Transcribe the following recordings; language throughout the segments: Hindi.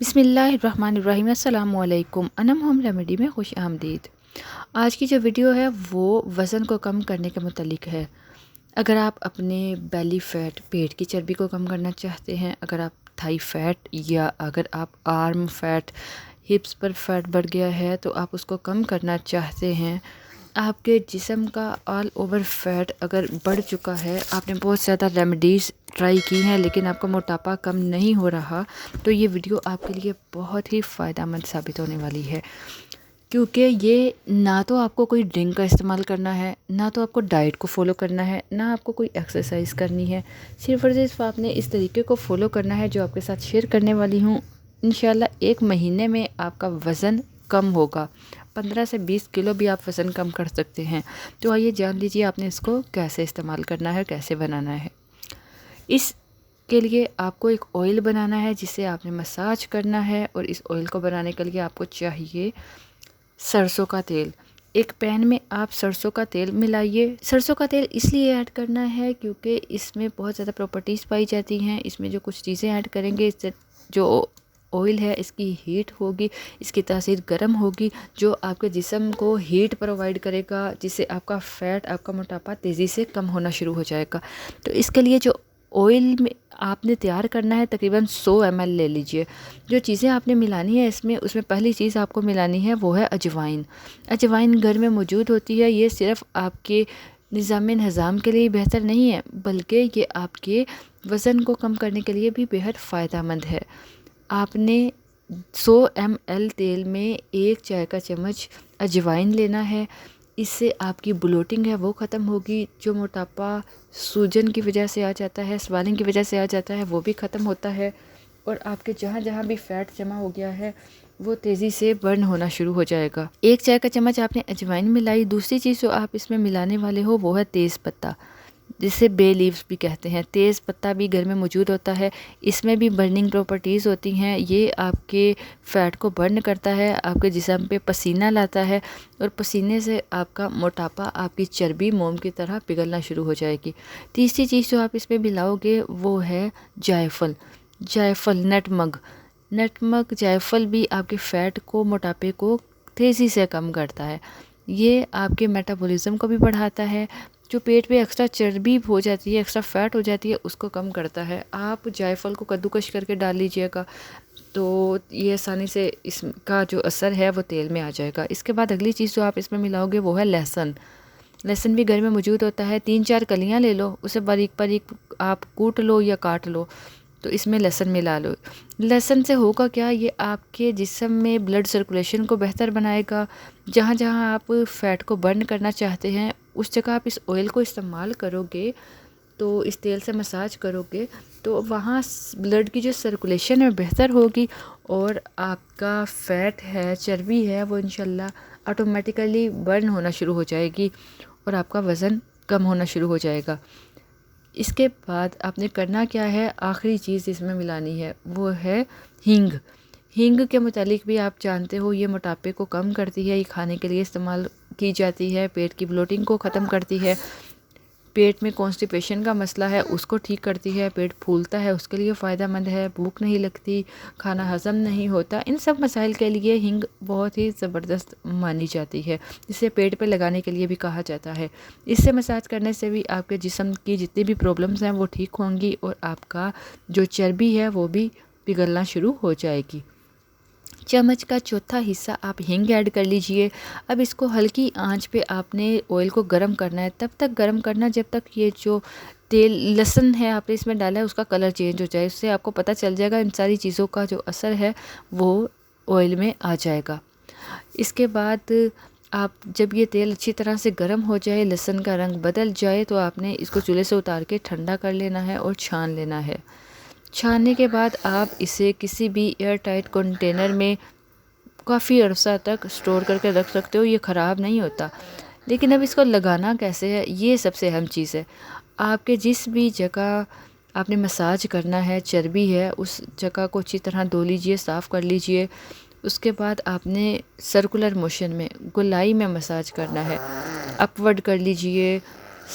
बिस्मिल्लाहिर्रहमानिर्रहीम। अस्सलामुअलैकुम। अनम होम रेमेडी में खुश आमदीद। आज की जो वीडियो है वो वज़न को कम करने के मुतालिक है। अगर आप अपने बेली फ़ैट पेट की चर्बी को कम करना चाहते हैं, अगर आप थाई फ़ैट या अगर आप आर्म फ़ैट हिप्स पर फ़ैट बढ़ गया है तो आप उसको कम करना चाहते हैं, आपके जिस्म का ऑल ओवर फैट अगर बढ़ चुका है, आपने बहुत ज़्यादा रेमेडीज़ ट्राई की हैं लेकिन आपका मोटापा कम नहीं हो रहा, तो ये वीडियो आपके लिए बहुत ही फ़ायदेमंद साबित होने वाली है। क्योंकि ये ना तो आपको कोई ड्रिंक का इस्तेमाल करना है, ना तो आपको डाइट को फ़ॉलो करना है, ना आपको कोई एक्सरसाइज करनी है। सिर्फ़ और सिर्फ आपने इस तरीके को फ़ॉलो करना है जो आपके साथ शेयर करने वाली हूँ। इंशाल्लाह 1 महीने में आपका वज़न कम होगा। 15 से 20 किलो भी आप वज़न कम कर सकते हैं। तो आइए जान लीजिए आपने इसको कैसे इस्तेमाल करना है, कैसे बनाना है। इसके लिए आपको एक ऑयल बनाना है जिसे आपने मसाज करना है, और इस ऑयल को बनाने के लिए आपको चाहिए सरसों का तेल। एक पैन में आप सरसों का तेल मिलाइए। सरसों का तेल इसलिए ऐड करना है क्योंकि इसमें बहुत ज़्यादा प्रॉपर्टीज़ पाई जाती हैं। इसमें जो कुछ चीज़ें ऐड करेंगे इससे जो ऑयल है इसकी हीट होगी, इसकी तासीर गर्म होगी, जो आपके जिस्म को हीट प्रोवाइड करेगा, जिससे आपका फ़ैट, आपका मोटापा तेज़ी से कम होना शुरू हो जाएगा। तो इसके लिए जो ऑयल में आपने तैयार करना है तकरीबन 100 ml ले लीजिए। जो चीज़ें आपने मिलानी है इसमें, उसमें पहली चीज़ आपको मिलानी है वो है अजवाइन। अजवाइन घर में मौजूद होती है। ये सिर्फ़ आपके निज़ाम हज़ाम के लिए बेहतर नहीं है, बल्कि ये आपके वज़न को कम करने के लिए भी बेहद फ़ायदेमंद है। आपने 100 ml तेल में 1 चाय का चम्मच अजवाइन लेना है। इससे आपकी ब्लोटिंग है वो ख़त्म होगी। जो मोटापा सूजन की वजह से आ जाता है, स्वेलिंग की वजह से आ जाता है, वो भी ख़त्म होता है। और आपके जहाँ जहाँ भी फ़ैट जमा हो गया है वो तेज़ी से बर्न होना शुरू हो जाएगा। 1 चाय का चम्मच आपने अजवाइन मिलाई। दूसरी चीज़ जो आप इसमें मिलाने वाले हो वो है तेज़ पत्ता, जिसे बे लीव्स भी कहते हैं। तेज़ पत्ता भी घर में मौजूद होता है। इसमें भी बर्निंग प्रॉपर्टीज़ होती हैं। ये आपके फ़ैट को बर्न करता है, आपके जिस्म पे पसीना लाता है, और पसीने से आपका मोटापा, आपकी चर्बी मोम की तरह पिघलना शुरू हो जाएगी। तीसरी चीज़ जो आप इसमें मिलाओगे वो है जायफल। जायफल, नटमग। नटमग, जायफल भी आपके फ़ैट को, मोटापे को तेज़ी से कम करता है। ये आपके मेटाबॉलिज्म को भी बढ़ाता है। जो पेट पे एक्स्ट्रा चर्बी हो जाती है, एक्स्ट्रा फ़ैट हो जाती है, उसको कम करता है। आप जायफल को कद्दूकश करके डाल लीजिएगा तो ये आसानी से इसका जो असर है वो तेल में आ जाएगा। इसके बाद अगली चीज़ जो आप इसमें मिलाओगे वो है लहसुन। लहसुन भी घर में मौजूद होता है। 3-4 कलियां ले लो, उसे बारीक बारीक आप कूट लो या काट लो, तो इसमें लहसुन मिला लो। लहसुन से होगा क्या, ये आपके जिस्म में ब्लड सर्कुलेशन को बेहतर बनाएगा। जहाँ जहाँ आप फ़ैट को बर्न करना चाहते हैं उस जगह आप इस ऑयल को इस्तेमाल करोगे, तो इस तेल से मसाज करोगे तो वहाँ ब्लड की जो सर्कुलेशन है बेहतर होगी, और आपका फ़ैट है, चर्बी है, वो इंशाल्लाह ऑटोमेटिकली बर्न होना शुरू हो जाएगी और आपका वज़न कम होना शुरू हो जाएगा। इसके बाद आपने करना क्या है, आखिरी चीज़ इसमें मिलानी है वो है हींग। हींग के मुतालिक भी आप जानते हो ये मोटापे को कम करती है। ये खाने के लिए इस्तेमाल की जाती है, पेट की ब्लोटिंग को ख़त्म करती है, पेट में कॉन्स्टिपेशन का मसला है उसको ठीक करती है, पेट फूलता है उसके लिए फ़ायदेमंद है, भूख नहीं लगती, खाना हज़म नहीं होता, इन सब मसाइल के लिए हींग बहुत ही ज़बरदस्त मानी जाती है। इसे पेट पे लगाने के लिए भी कहा जाता है। इससे मसाज करने से भी आपके जिस्म की जितनी भी प्रॉब्लम्स हैं वो ठीक होंगी, और आपका जो चर्बी है वो भी पिघलना शुरू हो जाएगी। चम्मच का चौथा हिस्सा आप हींग ऐड कर लीजिए। अब इसको हल्की आंच पे आपने ऑयल को गरम करना है। तब तक गरम करना जब तक ये जो तेल, लहसुन है आपने इसमें डाला है, उसका कलर चेंज हो जाए। उससे आपको पता चल जाएगा इन सारी चीज़ों का जो असर है वो ऑयल में आ जाएगा। इसके बाद आप जब ये तेल अच्छी तरह से गर्म हो जाए, लहसुन का रंग बदल जाए, तो आपने इसको चूल्हे से उतार के ठंडा कर लेना है और छान लेना है। छानने के बाद आप इसे किसी भी एयर टाइट कंटेनर में काफ़ी अरसा तक स्टोर करके रख सकते हो, ये ख़राब नहीं होता। लेकिन अब इसको लगाना कैसे है, ये सबसे अहम चीज़ है। आपके जिस भी जगह आपने मसाज करना है, चर्बी है, उस जगह को अच्छी तरह धो लीजिए, साफ़ कर लीजिए। उसके बाद आपने सर्कुलर मोशन में, गोलाई में मसाज करना है। अपवर्ड कर लीजिए,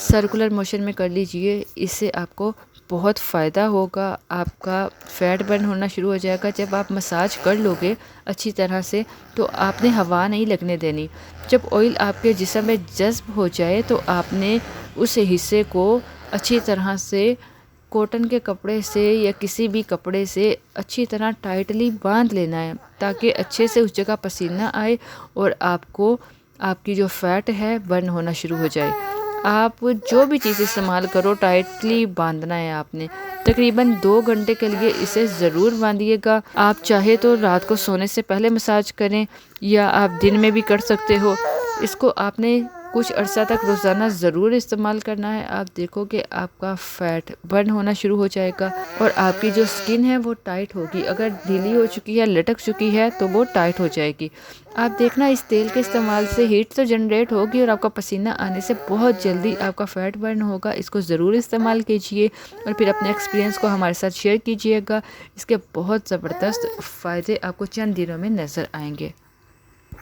सर्कुलर मोशन में कर लीजिए। इससे आपको बहुत फ़ायदा होगा। आपका फ़ैट बर्न होना शुरू हो जाएगा। जब आप मसाज कर लोगे अच्छी तरह से तो आपने हवा नहीं लगने देनी। जब ऑयल आपके जिस्म में जज़्ब हो जाए तो आपने उस हिस्से को अच्छी तरह से कॉटन के कपड़े से या किसी भी कपड़े से अच्छी तरह टाइटली बांध लेना है, ताकि अच्छे से उस जगह पसीना आए और आपको आपकी जो फ़ैट है बर्न होना शुरू हो जाए। आप जो भी चीज़ इस्तेमाल करो टाइटली बांधना है आपने। तकरीबन 2 घंटे के लिए इसे ज़रूर बांधिएगा। आप चाहे तो रात को सोने से पहले मसाज करें या आप दिन में भी कर सकते हो। इसको आपने कुछ अर्सा तक रोज़ाना ज़रूर इस्तेमाल करना है। आप देखोगे आपका फ़ैट बर्न होना शुरू हो जाएगा और आपकी जो स्किन है वो टाइट होगी। अगर ढीली हो चुकी है, लटक चुकी है तो वो टाइट हो जाएगी। आप देखना इस तेल के इस्तेमाल से हीट तो जनरेट होगी और आपका पसीना आने से बहुत जल्दी आपका फ़ैट बर्न होगा। इसको ज़रूर इस्तेमाल कीजिए और फिर अपने एक्सपीरियंस को हमारे साथ शेयर कीजिएगा। इसके बहुत ज़बरदस्त फ़ायदे आपको चंद दिनों में नज़र आएंगे।